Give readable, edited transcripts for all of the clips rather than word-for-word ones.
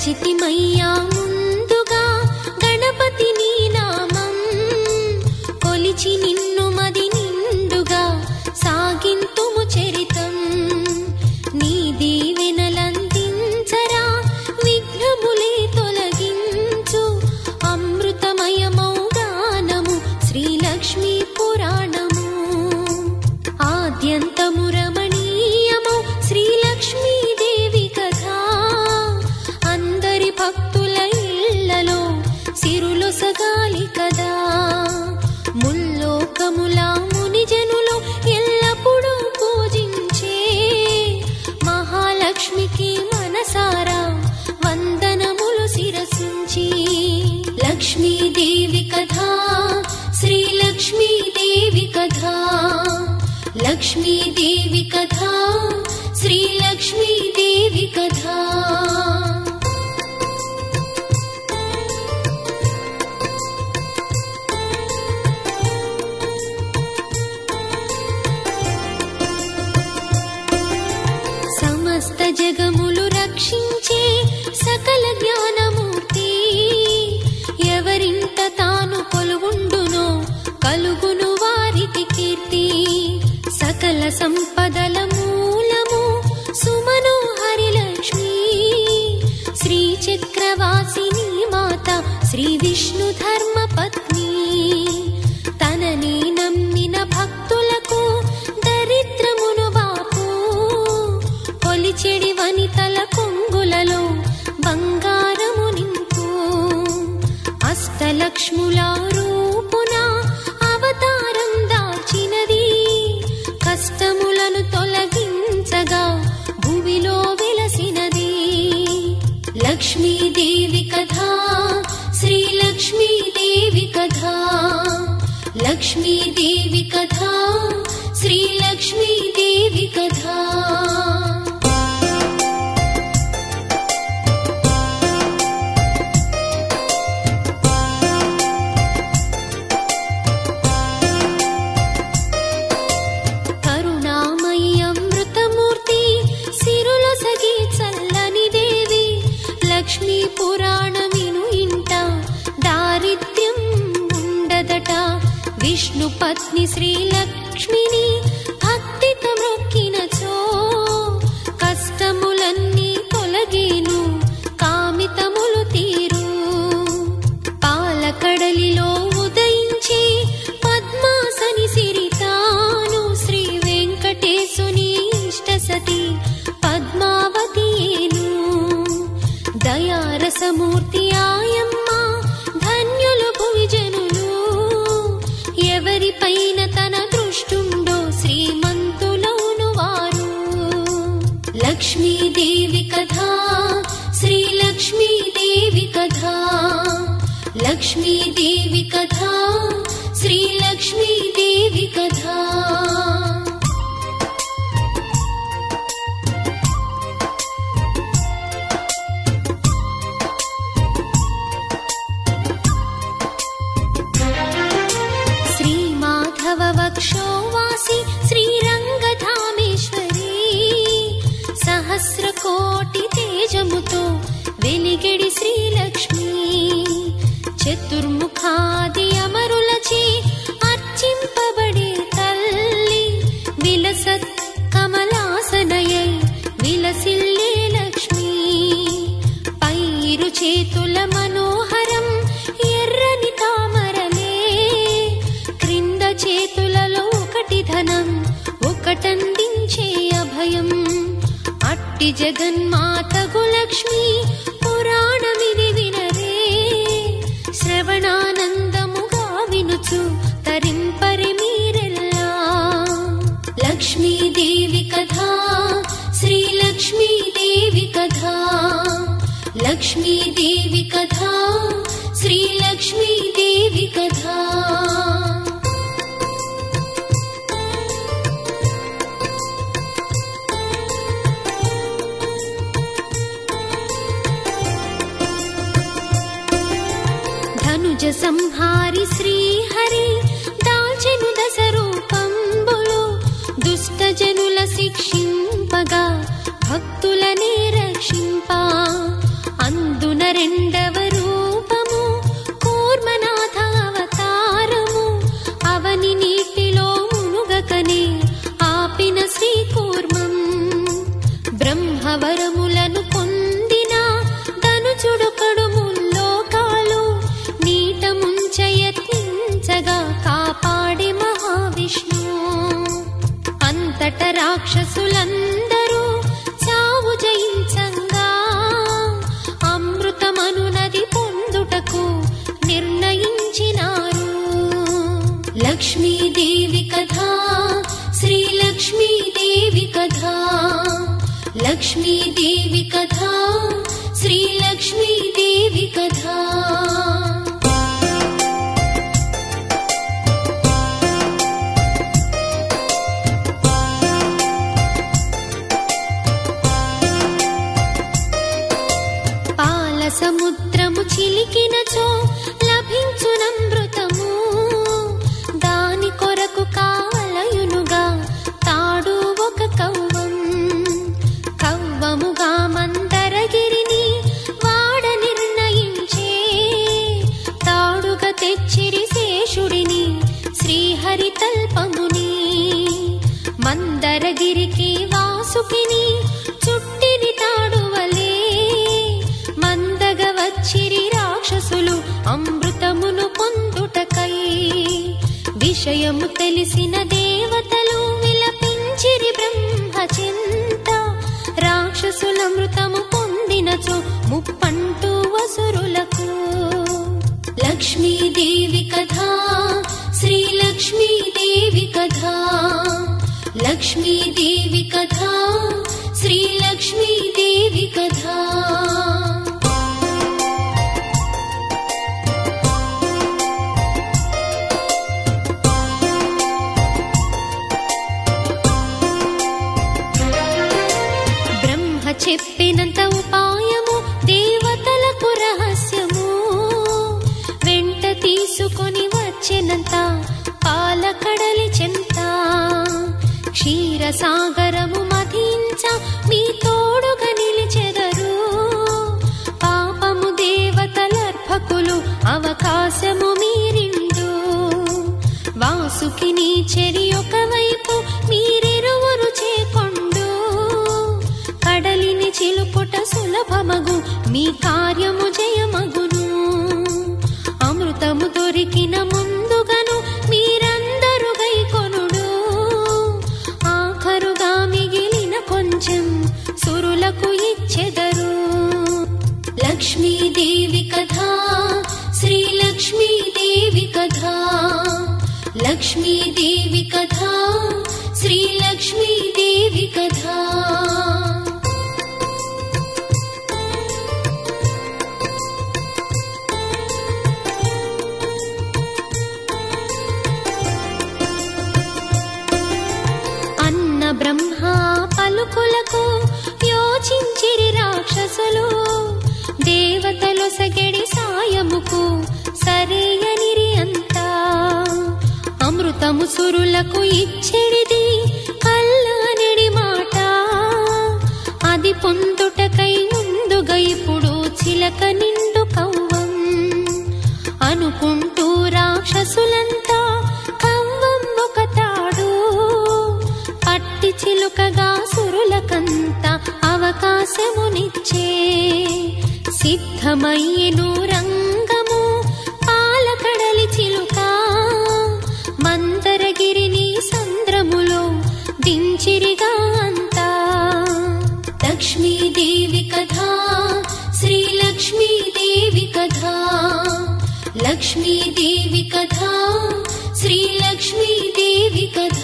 తలచితిమయ్యా ముందుగా గణపతి నీ నామం, కొలిచి నిన్ను మది నిండుగా సాగింతుము చరితం. నీ దీవెనలందించరా విఘ్నములే తొలగించు, అమృతమయమౌ గానము శ్రీలక్ష్మీ పురాణము. ఆద్యంతము రమణీయమౌ శ్రీలక్ష్మీదేవి కథ, అందరి భక్తుల ఇళ్లలో సిరులొసగాలి కదా. ముల్లోకముల మునిజనులు ఎల్లప్పుడూ పూజించే మహాలక్ష్మికి మనసారా వందనములు శిరసుంచి. లక్ష్మీదేవి కథ, శ్రీలక్ష్మీదేవి కథ, లక్ష్మీదేవి కథ, శ్రీలక్ష్మీదేవి కథ. సమస్త జగములు రక్షించే సకల జ్ఞానమూర్తి, ఎవరింట తాను కొలువుండునో కలుగును వారికి కీర్తి. సకల సంపదల మూలము సుమనోహరి లక్ష్మి, శ్రీ చక్రవాసిని మాత శ్రీ విష్ణు ధర్మ పత్ని. తనని నమ్మిన భక్తులకు దరిద్రమును బాపు, కొలిచెడి వనితల కొంగులలో బంగారము నింపు. అష్టలక్ష్ముల రూపున అవతారం దాల్చినది, కష్టములను తొలగించగా భూమిలో వెలసినది. లక్ష్మీదేవి కథ, శ్రీలక్ష్మీదేవి కథ, లక్ష్మీదేవి కథ, శ్రీలక్ష్మీదేవి కథ. లక్ష్మీ పురాణమిను ఇంట దారిద్ర్యం ఉండదట. విష్ణు పత్ని శ్రీలక్ష్మిని భక్తితో మొక్కినచో కష్టములన్నీ తొలగేను, కామితములు తీరు. పాలకడలిలో ఉదయించి పద్మాసని సిరితాను, శ్రీ వెంకటేశుని ఇష్టసతి పద్మావతియేను. దయారసమూర్తి ఆయమ్మ ధన్యులు భువిజనులు, ఎవరిపైన తన దృష్టుండో శ్రీమంతులౌను వారు. లక్ష్మీదేవి కథ, శ్రీలక్ష్మీదేవి కథ, లక్ష్మీదేవి కథ, శ్రీలక్ష్మీదేవి కథ. వక్షోవాసి శ్రీరంగధామేశ్వరి, సహస్రకోటి తేజముతో వెలిగెడి శ్రీలక్ష్మి. చతుర్ముఖాది అమరులచే అర్చింపబడే తల్లి, విలసత్ కమలాసనయై విలసిల్లే లక్ష్మి. పైరు చేతుల మనోహరం ఎర్రని తామరలే, క్రింద చేతులలో ఒకటి ధనం ఒకటందించే అభయం. అట్టి జగన్మాతగు లక్ష్మి పురాణమిది వినరే, శ్రవణానందముగా వినుచు తరింపరి మీరెల్లా. లక్ష్మీదేవి కథ, శ్రీలక్ష్మీదేవి కథ, లక్ష్మీదేవి కథ, శ్రీలక్ష్మీదేవి కథ. ధనుజ సంహారి శ్రీహరి దాల్చెను దశ రూపంబులు, దుష్ట జనుల శిక్షింపగా భక్తులనే రక్షింప. అందు రాక్షసులందరూ చావు జయించంగా అమృతమనునది పొందుటకు నిర్ణయించినారు. లక్ష్మీదేవి కథ, శ్రీ లక్ష్మీదేవి కథ, లక్ష్మీదేవి కథ, శ్రీ లక్ష్మీదేవి కథ. సముద్రము చిలికినచో లభించునమృతము, దాని కొరకు కావలయునుగా తాడు ఒక కవ్వం. కవ్వముగా మందరగిరిని వాడ నిర్ణయించే, తాడుగా తెచ్చిరి శేషుడిని శ్రీహరి తల్పముని. మందరగిరికి వాసుకిని చుట్టిని తాడువలే, మందగా వచ్చిరి రాక్షసులు అమృతమును పొందుటకై. విషయము తెలిసిన దేవతలు విలపించిరి బ్రహ్మచింత, రాక్షసులమృతము పొందినచో ముప్పంటూ వసురులకు. లక్ష్మీదేవి కథ, శ్రీ లక్ష్మీదేవి కథ, లక్ష్మీదేవి కథ, శ్రీ లక్ష్మీదేవి కథ. చెప్పినంత ఉపాయము దేవతలకు రహస్యము, వెంట తీసుకొని వచ్చినంత పాలకడలి చెంత. క్షీరసాగరము మధించ మీ తోడుగా నిలిచెదరు, పాపము దేవతలర్భకులు అవకాశము మీరిండు. వాసుకిని చెరి ఒకవైపు మీరిరువురు చేకొండు, కడలిని చిలుపుట సులభమగు మీ కార్యము జయమగును. అమృతము దొరికిన ముందుగను మీరందరూ గైకొనుడు, ఆఖరుగా మిగిలిన కొంచెం సురులకు ఇచ్చెదరు. లక్ష్మీదేవి కథ, శ్రీ లక్ష్మీదేవి కథ, లక్ష్మీదేవి కథ, శ్రీ లక్ష్మీదేవి కథ. బ్రహ్మ పలుకులకు యోచించిరి రాక్షసులు, దేవతలు సగడి సాయముకు సరేయనిరి అంతా. అమృతము సురులకు ఇచ్చెడిది కల్లానెడి మాట, అది పొందుటకై ముందుగా ఇప్పుడు చిలక నిండు కవ్వం. అనుకుంటూ రాక్షసులంతా కవ్వం ఒక తాడు, పట్టి చిలుకగా సురులకంత అవకాశమునిచ్చే. సిద్ధమయ్యెను రంగము పాలకడలి చిలుక, మందరగిరిని సంద్రములో దించిరిగా అంతా. లక్ష్మీదేవి కథ, శ్రీ లక్ష్మీదేవి కథ, లక్ష్మీదేవి కథ, శ్రీ లక్ష్మీదేవి కథ.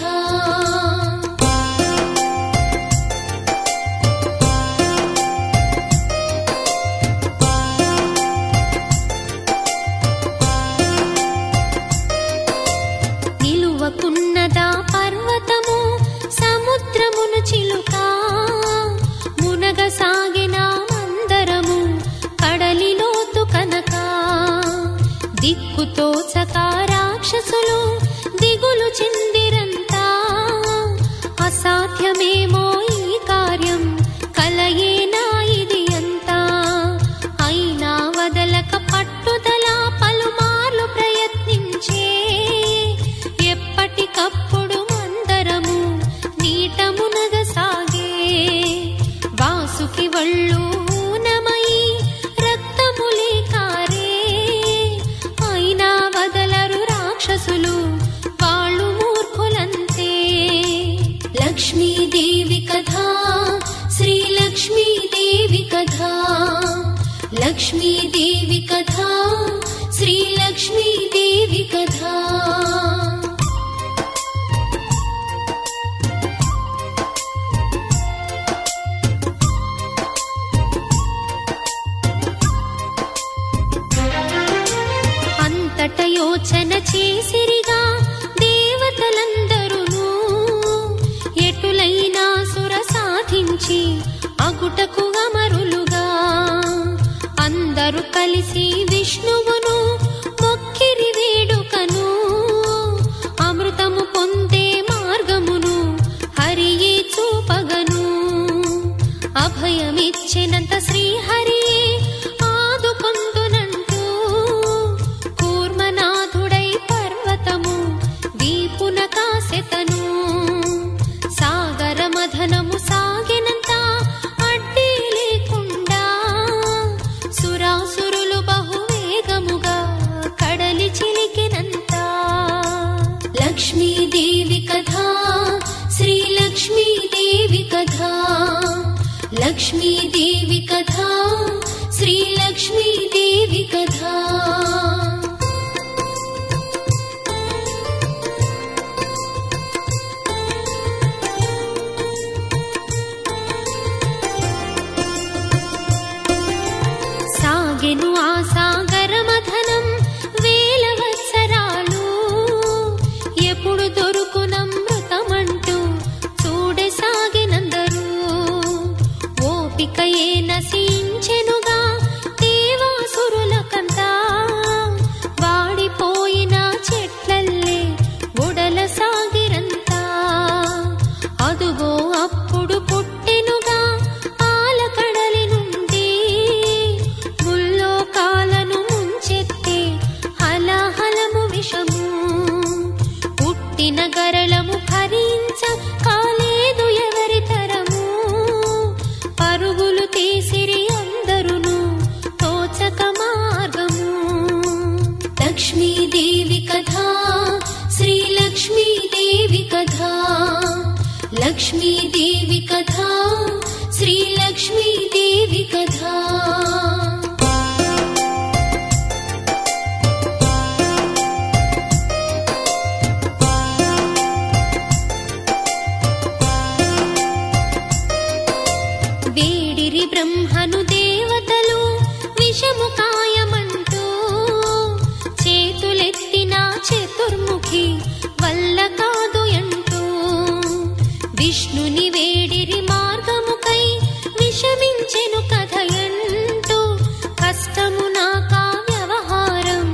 నిలువకున్నదా పర్వతము సముద్రమును చిలుక, మునగసాగిన మందరము కడలిలోతు కనక. దిక్కుతోచక రాక్షసులు దిగులు చెందిరంతా, అసాధ్యమేమో ఈ కార్యం కలయేనా ఇది అంతా. అయినా వదలక పట్టుదల పలుమార్లు ప్రయత్నించే, ఎప్పటికప్పుడు మందరము నీట మునగసాగే. వాసుకి వళ్ళు ఊనమై రక్తములే కారే, అయినా వదలరు రాక్షసులు వాళ్ళు మూర్ఖులంతే. లక్ష్మీ లక్ష్మీదేవి కథా శ్రీలక్ష్మీదేవి కథా లక్ష్మీదేవి కథా శ్రీలక్ష్మీదేవి కథా అంతట యోచన చేసిరిగా దేవతలందరూను ఎటులైనా సుర సాధించి అగుటకు అమరులుగా అందరూ కలిసి విష్ణువును మొక్కిరి వేడుకను అమృతము పొందే మార్గమును హరియే చూపగను అభయమిచ్చినంత శ్రీహరియే ఆదుకొందునంటూ కూర్మనాథుడై పర్వతము వీపున కాసెతను సాగర మథనము సాగినంత అడ్డీ లేకుండా సురాసురులు బహువేగముగా కడలి చిలికినంత లక్ష్మీదేవి కథా శ్రీలక్ష్మీదేవి కథా లక్ష్మీదేవి కథా శ్రీలక్ష్మీదేవి కథా సాగెను ఆ సాగర మథనం వేల వత్సరాలు ఎప్పుడు దొరుకునమృతమంటూ చూడే సాగినందరూ ఓపికయే నశించెనుగా దేవాసురులకంతా వాడిపోయిన చెట్లల్లే ఒడల సాగిరంతా అదుగో అప్పుడు పుట్టెనుగా ఆలకడలి నుండి ముల్లోకాలను ముంచెత్తే హలాహలము విషము పుట్టిన గరళము భరించ కాలేదు ఎవరి తరము పరుగులు తీసిరి అందరును తోచక మార్గము లక్ష్మీదేవి కథా శ్రీలక్ష్మీదేవి కథా లక్ష్మీదేవి కథా శ్రీలక్ష్మీదేవి కథా వేడిరి బ్రహ్మను దేవతలు విషము కాయమంటూ చేతులెత్తిన చతుర్ముఖి వల్ల కాదు అంటూ విష్ణుని వేడిరి మార్గముకై విషమించెను కథయంటూ కష్టము నాకా వ్యవహారం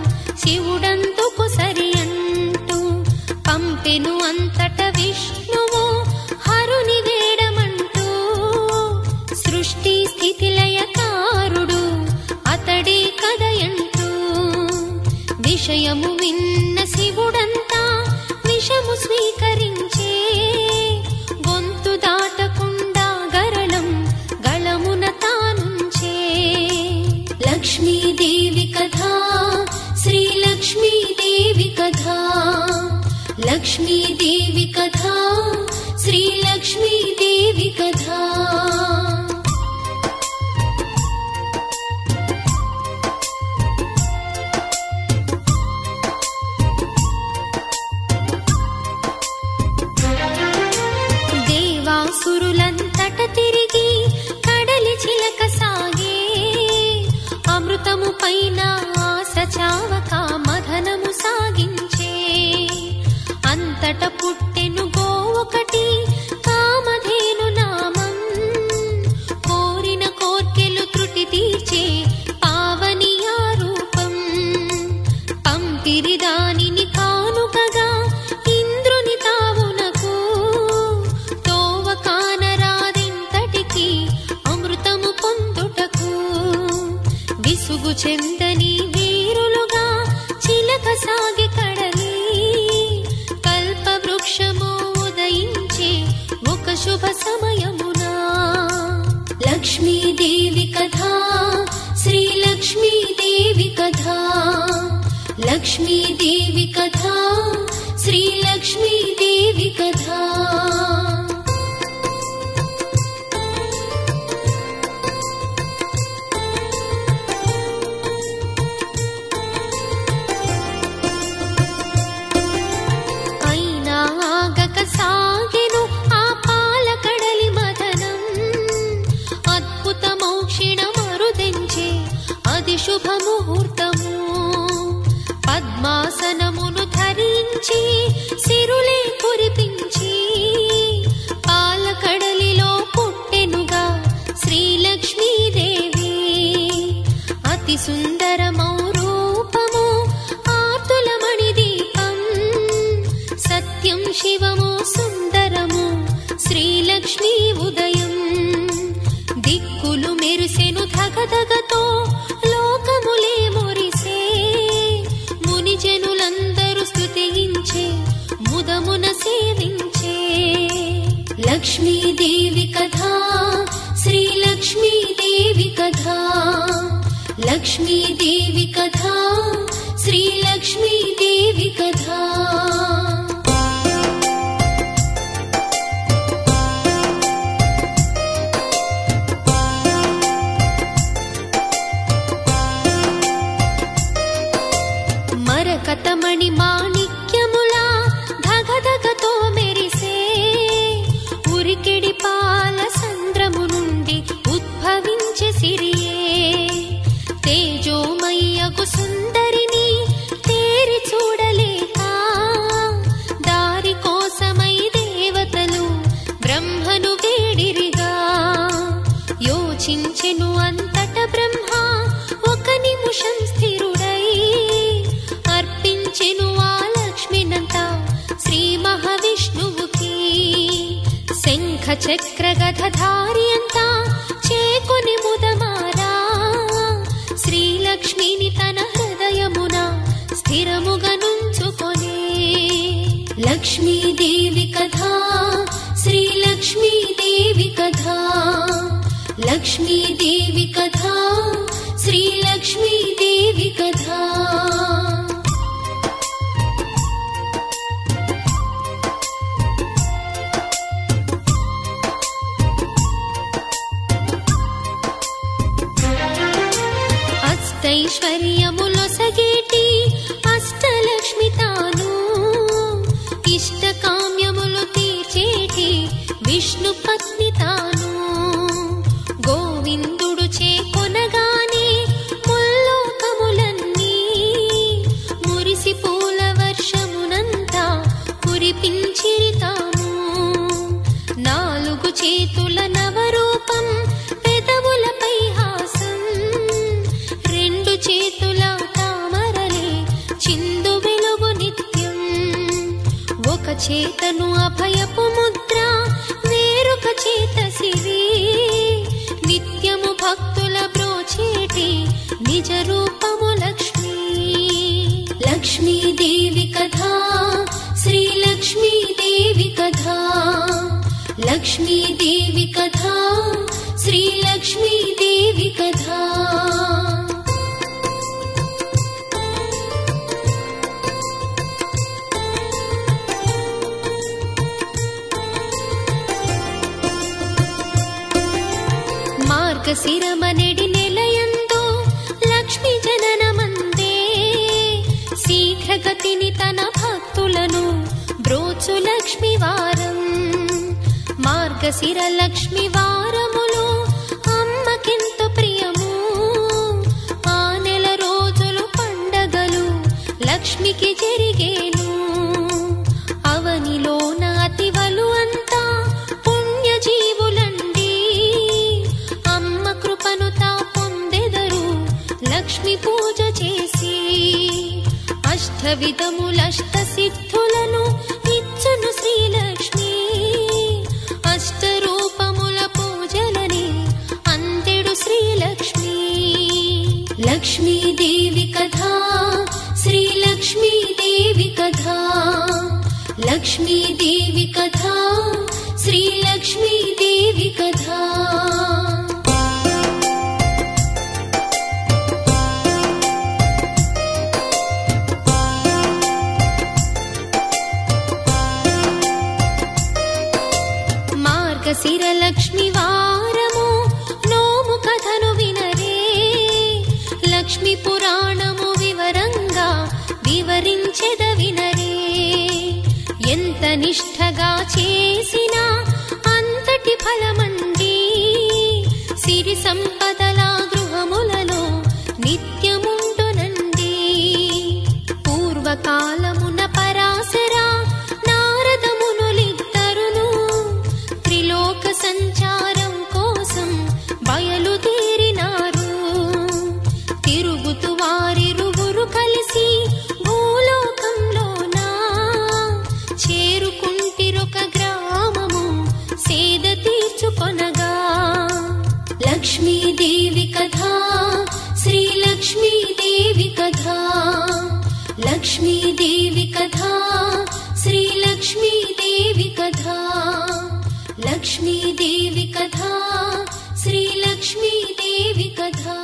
శివుడందుకు సరి అంటూ పంపెను అంతట విష్ణువు హరుని వేడమంటూ సృష్టి స్థితిలయకారుడు అతడే కదయంటూ విషయము విన్న శివుడంతా విషము స్వీకరించే గొంతు దాటకుండా గరళం గళమున తానుంచే లక్ష్మీదేవి కథా శ్రీలక్ష్మీదేవి కథా లక్ష్మీదేవి కథా శ్రీలక్ష్మీదేవి కథా దేవాసురులంతట తిరిగి కడలి చిలక సాగే అమృతము పైన ఆశ చావక మథనము సాగించే అంతట పుట్టెను గోవొకటి కామధేను నామం కోరిన కోర్కెలు త్రుటి తీర్చే పావని ఆ రూపం పంపిరి దానిని కానుకగా ఇంద్రుని తావునకు తోవ కానరాదెంతటికి అమృతము పొందుటకు విసుగు చెందని వీరులుగా చిలక సాగి కడలి కల్పవృక్షము ఉదయించే ఒక శుభ సమయమునా లక్ష్మీదేవి కథా శ్రీలక్ష్మీదేవి కథా లక్ష్మీదేవి కథా శ్రీలక్ష్మీదేవి కథా సుందరము శ్రీలక్ష్మీ ఉదయం. దిక్కులు మెరిసెను ధగధగతో లోకములే మురిసే. మునిజనులందరూ స్తుతించే ముదమున సేవించే. లక్ష్మీదేవి కథా శ్రీలక్ష్మీదేవి కథా. లక్ష్మీదేవి కథా శ్రీలక్ష్మీదేవి కథా. మరకతమణి మాణిక్యములా ధగధగతో మెరిసే. ఉరికిడి పాల సంద్రము నుండి ఉద్భవించే సిరియే. తేజోమయ్యగు సుందరిని తేరి చూడలేక దారి కోసమై దేవతలు బ్రహ్మను వేడిరిగా. యోచించెను అంతట బ్రహ్మ ఒక నిమిషం స్థిరుడై. అర్పించెను ఆ లక్ష్మినంతా శ్రీ మహావిష్ణువుకి. శంఖ చక్ర గదధారి అంతా చేకొని ముదమారా. శ్రీలక్ష్మిని తన హృదయమున స్థిరముగా నుంచుకొనే. లక్ష్మీదేవి కథా శ్రీలక్ష్మీదేవి కథా. లక్ష్మీదేవి కథా శ్రీలక్ష్మీదేవి కథా. అష్టైశ్వర్యములొసగేటి అష్టలక్ష్మి తాను. ఇష్టకామ్యములు తీర్చేటి విష్ణు పత్ని తాను. గోవిందుడు చేకొనగానే ముల్లోకములన్నీ మురిసి పూల వర్షమునంతా కురిపించిరి తాము. నాలుగు చేతుల నవరూపం పెదవులపై హాసం. రెండు చేతుల తామరలే చిందు వెలుగు నిత్యం. ఒక చేతను అభయపు ముద్ర వేరొక చేత సిరి. నిత్యము భక్తుల బ్రోచేటి నిజ రూపము లక్ష్మీ. లక్ష్మీదేవి కథా శ్రీలక్ష్మీదేవి కథా. లక్ష్మీదేవి కథా శ్రీలక్ష్మీదేవి కథా. మార్గశిరమనెడి నెలయందు లక్ష్మీ జననమందే. శీఘ్రగతిని తన భక్తులను బ్రోచు లక్ష్మీ వారం. మార్గశిర లక్ష్మీ వారములు అమ్మకెంతో ప్రియము. ఆ నెల రోజులు పండగలు లక్ష్మికి జరిగేను. అవనిలోన అతివలు అంతా పుణ్యజీవులండి. అమ్మ కృపను తా పొందెదరు లక్ష్మి పూజ చేసి. అష్టవిధములష్ట సిద్ధులను ఇచ్చును శ్రీలక్ష్మి. అష్టరూపముల పూజలని అందెడు శ్రీలక్ష్మి. లక్ష్మీదేవి కథా శ్రీలక్ష్మీదేవి కథా. లక్ష్మీదేవి కథా శ్రీలక్ష్మీదేవి కథా. మార్గశిర లక్ష్మి వారము నోము కథను వినరే. లక్ష్మీ పురాణము వివరంగా వివరించెద వినరే. ఎంత నిష్ఠగా చేసినా అంతటి ఫలమండి. సిరి సంపదల గృహములలో నిత్యముండునండి. పూర్వకాలమున పరాశర నారద మునులిద్దరును త్రిలోక సంచారం కోసం బయలుదేరినారు. తిరుగుతూ వారిరువురు కలిసి భూలోకంలోన చేరుకుంటిరొక లక్ష్మీదేవి కథా, లక్ష్మీదేవి కథా, శ్రీ లక్ష్మీదేవి కథా,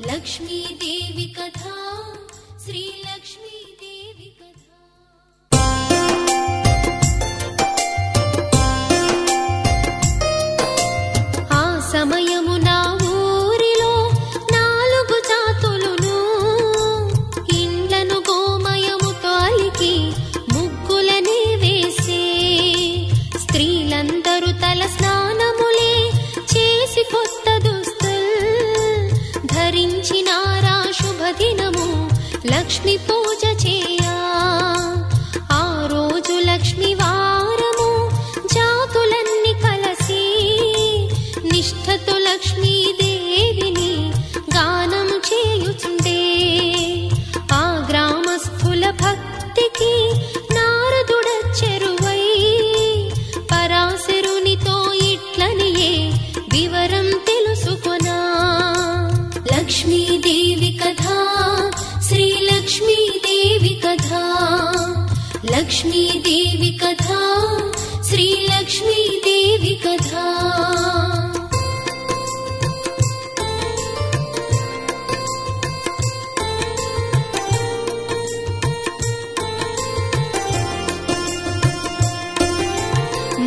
లక్ష్మీదేవి కథా, శ్రీ లక్ష్మీదేవి కథా. ఆ సమయమున ఊరిలో 4 జాతులును ఇండ్లను గోమయముతో అలికి ముగ్గులనే వేసే. స్త్రీలందరూ తల స్నానములే చేసి కొత్త దుస్తులు ధరించినారా శుభదినము లక్ష్మీ పూజ చేయా. ఆ రోజు లక్ష్మీ వారము జాతులన్నీ కలసి నిష్ఠతో లక్ష్మీదేవిని గానం చేయుచుండే. ఆ గ్రామస్థుల భక్తికి నారదుడచ్చెరువై పరాశరునితో ఇట్లనియే వివరం తెలుసుకొనా. లక్ష్మీదేవి కథా, శ్రీ లక్ష్మీదేవి కథా, లక్ష్మీదేవి కథా, శ్రీ లక్ష్మీదేవి కథా.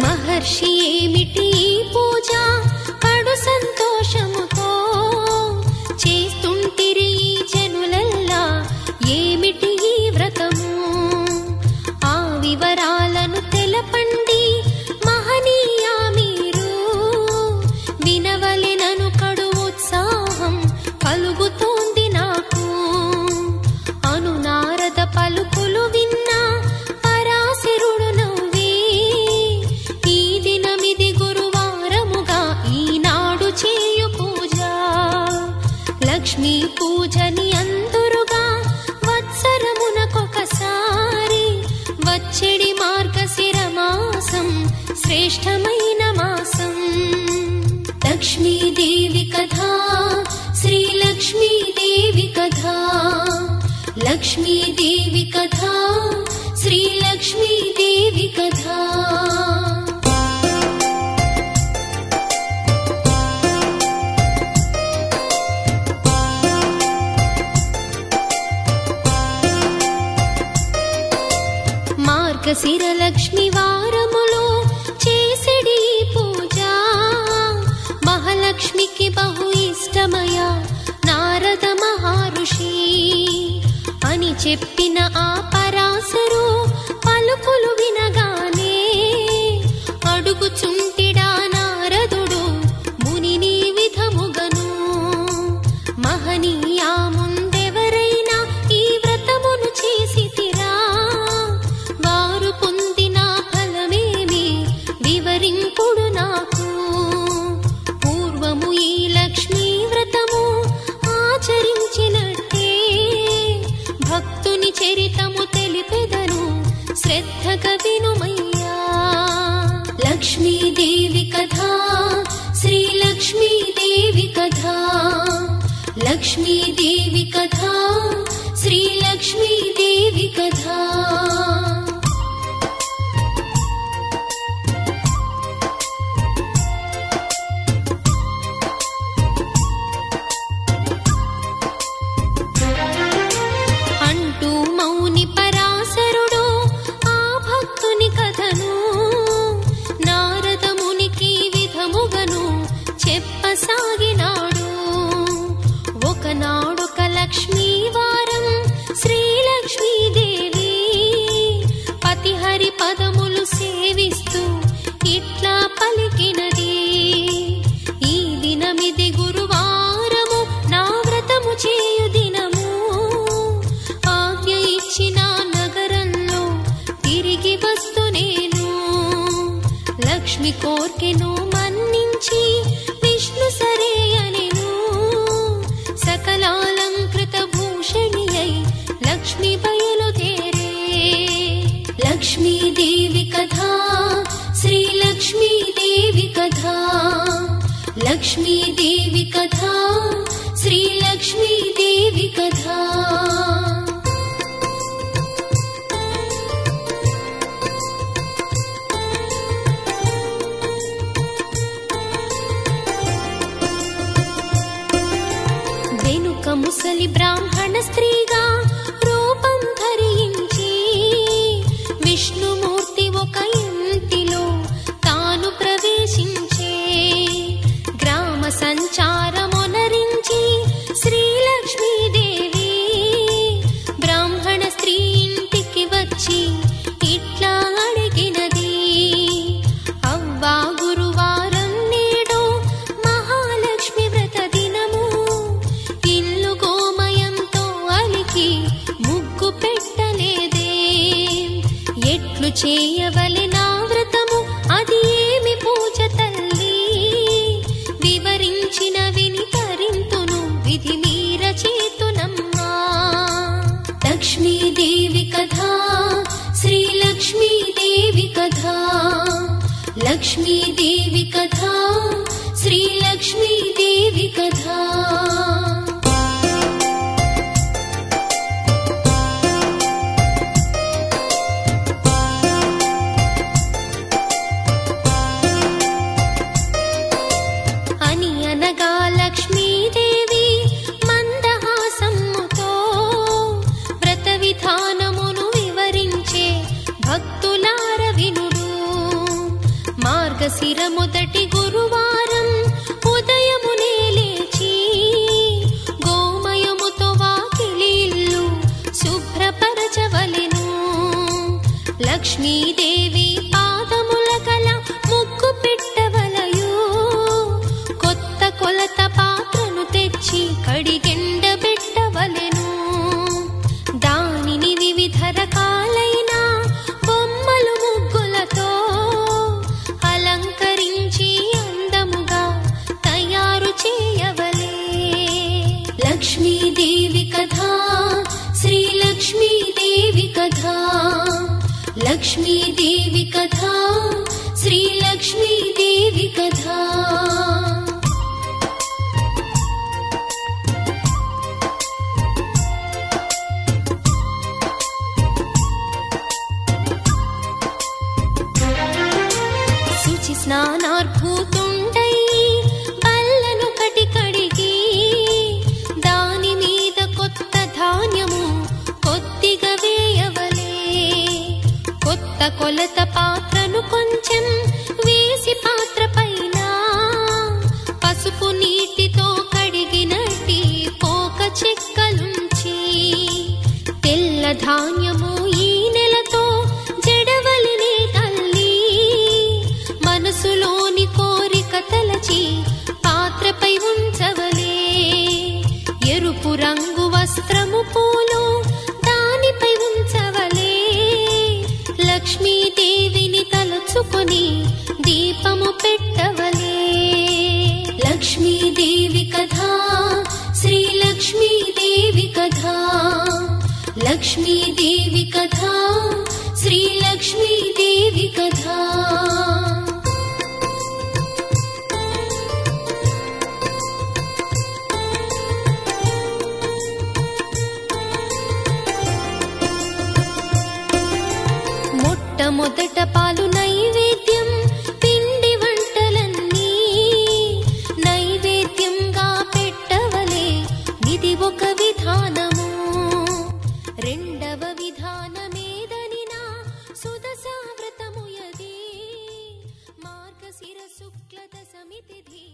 మహర్షి ఏమిటి పూజ కడు సంతోషముతో చేస్తుంటిరి ఈ జనులల్లా, ఏమిటి ఈ వ్రతము ఆ వివరాలను తెలపండి మహనీయా మీరు. వినవలెనను కడు ఉత్సాహం కలుగుతోంది నాకు. అను నారద పలుకులు విన్నా పరాశరుడు నవ్వి, ఈ దినమిది గురువారముగా ఈనాడు చేయు పూజ. లక్ష్మీ పూజని అందురుగా వత్సరమునకొకసారి వచ్చెడి మార్గశిర మాసం శ్రేష్టమైన మాసం. లక్ష్మీదేవి కథా, శ్రీ లక్ష్మీదేవి కథా, లక్ష్మీదేవి కథా, శ్రీ లక్ష్మీదేవి కథా. మార్గశిర లక్ష్మీ వారములో చేసెడి పూజ మహాలక్ష్మికి బహు ఇష్టమయ నారద మహర్షి అని చెప్పిన ఆ పరాశరు పలుకులు వినగానే అడుగుచుంటిడా నారదుడు మునిని విధముగను. మహనీయా ముందెవరైనా ఈ వ్రతమును చేసితిరా, వారు పొందిన ఫలమేమి వివరింపుడు నాకు. పూర్వము ఈ లక్ష్మీ వ్రతము ఆచరించినట్టే భక్తుని చరితము తెలిపెదను శ్రద్ధగా వినుమయ్యా. లక్ష్మీదేవి కథా, శ్రీ లక్ష్మీదేవి కథా, లక్ష్మీదేవి కథా, శ్రీ లక్ష్మీదేవి కథా. అంటూ మౌని పరాశరుడు ఆ భక్తుని కథను నారదమునికి విధముగను చెప్పసాగినాడు. ఒకనాడొక లక్ష్మీ వారం శ్రీ లక్ష్మీదేవి పతిహరి పదములు సేవిస్తూ ఇట్లా పలికినది. ఈ దినమిది గురువారము నా వ్రతము చేయు దినము. ఆజ్ఞ ఇచ్చిన నగరంలో తిరిగి వస్తు నేను. లక్ష్మి కోర్కెను మన్నించి విష్ణు సరే అనెను. సకలాలంకృత భూషణి అయి లక్ష్మి బయలుదేరే. లక్ష్మీదేవి కథా, శ్రీ లక్ష్మీదేవి కథా, లక్ష్మీదేవి కథా, శ్రీ లక్ష్మీదేవి కథా. ముసలి బ్రాహ్మణ స్త్రీగా రూపం ధరించి విష్ణుమూర్తి ఒక ఇంటిలో తాను ప్రవేశించే. గ్రామ సంచారమొనరించి శ్రీలక్ష్మీదేవి బ్రాహ్మణ స్త్రీ ఇంటికి వచ్చి ఇట్లా అడిగినది. అవ్వా గురువారం నేడు మహాలక్ష్మి వ్రత దినము, ఇల్లు గోమయంతో అలికి ముగ్గు పెట్టలేదే. ఎట్లు చేయవలె నా వ్రతము, అది ఏమి పూజ తల్లి, వివరించిన విని తరింతును, విధి మీర చేతునమ్మా. లక్ష్మీదేవి కథా శ్రీలక్ష్మీదేవి కథా, లక్ష్మీదేవి కథా శ్రీలక్ష్మీదేవి కథా. అని అనగా లక్ష్మీదేవి మందహాసముతో వ్రత విధానమును వివరించే. భక్తులార వినుడు. మార్గశిర మొదటి గురువారం ఉదయమునే లేచి గోమయముతో వాకిలి ఇల్లు శుభ్రపరచవలెను. లక్ష్మీదేవి పాదముల కల ముగ్గు పెట్టవలయు. కొత్త కొలత పాత్రను తెచ్చి కడిగెండబెట్టవలెను. దానిని వివిధ రకాలైన బొమ్మలు ముగ్గులతో అలంకరించి అందముగా తయారు చేయవలే. లక్ష్మీదేవి కథా శ్రీలక్ష్మీదేవి కథా, లక్ష్మీదేవి కథా శ్రీలక్ష్మీదేవి కథా. శుచి స్నానార్భూతుండై బల్లను కడిగి దాని మీద కొత్త ధాన్యము కొద్దిగా వేయవలే. కొత్త కొలత పాత్రను కొంచెం వేసి పాత్ర పైన పసుపు నీటితో కడిగినట్టి పోక చెక్కలుంచి తెల్ల ధాన్యము ఈ నెలతో జడవలనే తల్లి. మనసులోని కోరిక తలచి పాత్రపై ఉంచవలే. ఎరుపు రంగు వస్త్రము పూలు దానిపై ఉంచవలే. లక్ష్మీదేవిని తలుచుకొని దీపము పెట్టవలే. లక్ష్మీదేవి కథా శ్రీలక్ష్మీదేవి కథా, లక్ష్మీదేవి కథా శ్రీలక్ష్మీదేవి కథా. మొట్టమొదట పాలు నైవేద్యం, పిండి వంటలన్నీ నైవేద్యంగా పెట్టవలే. ఇది ఒక విధానము. రెండవ విధానమేదనినా సుదశా వ్రతము యది. మార్గశిర శుక్ల దశమి తిథి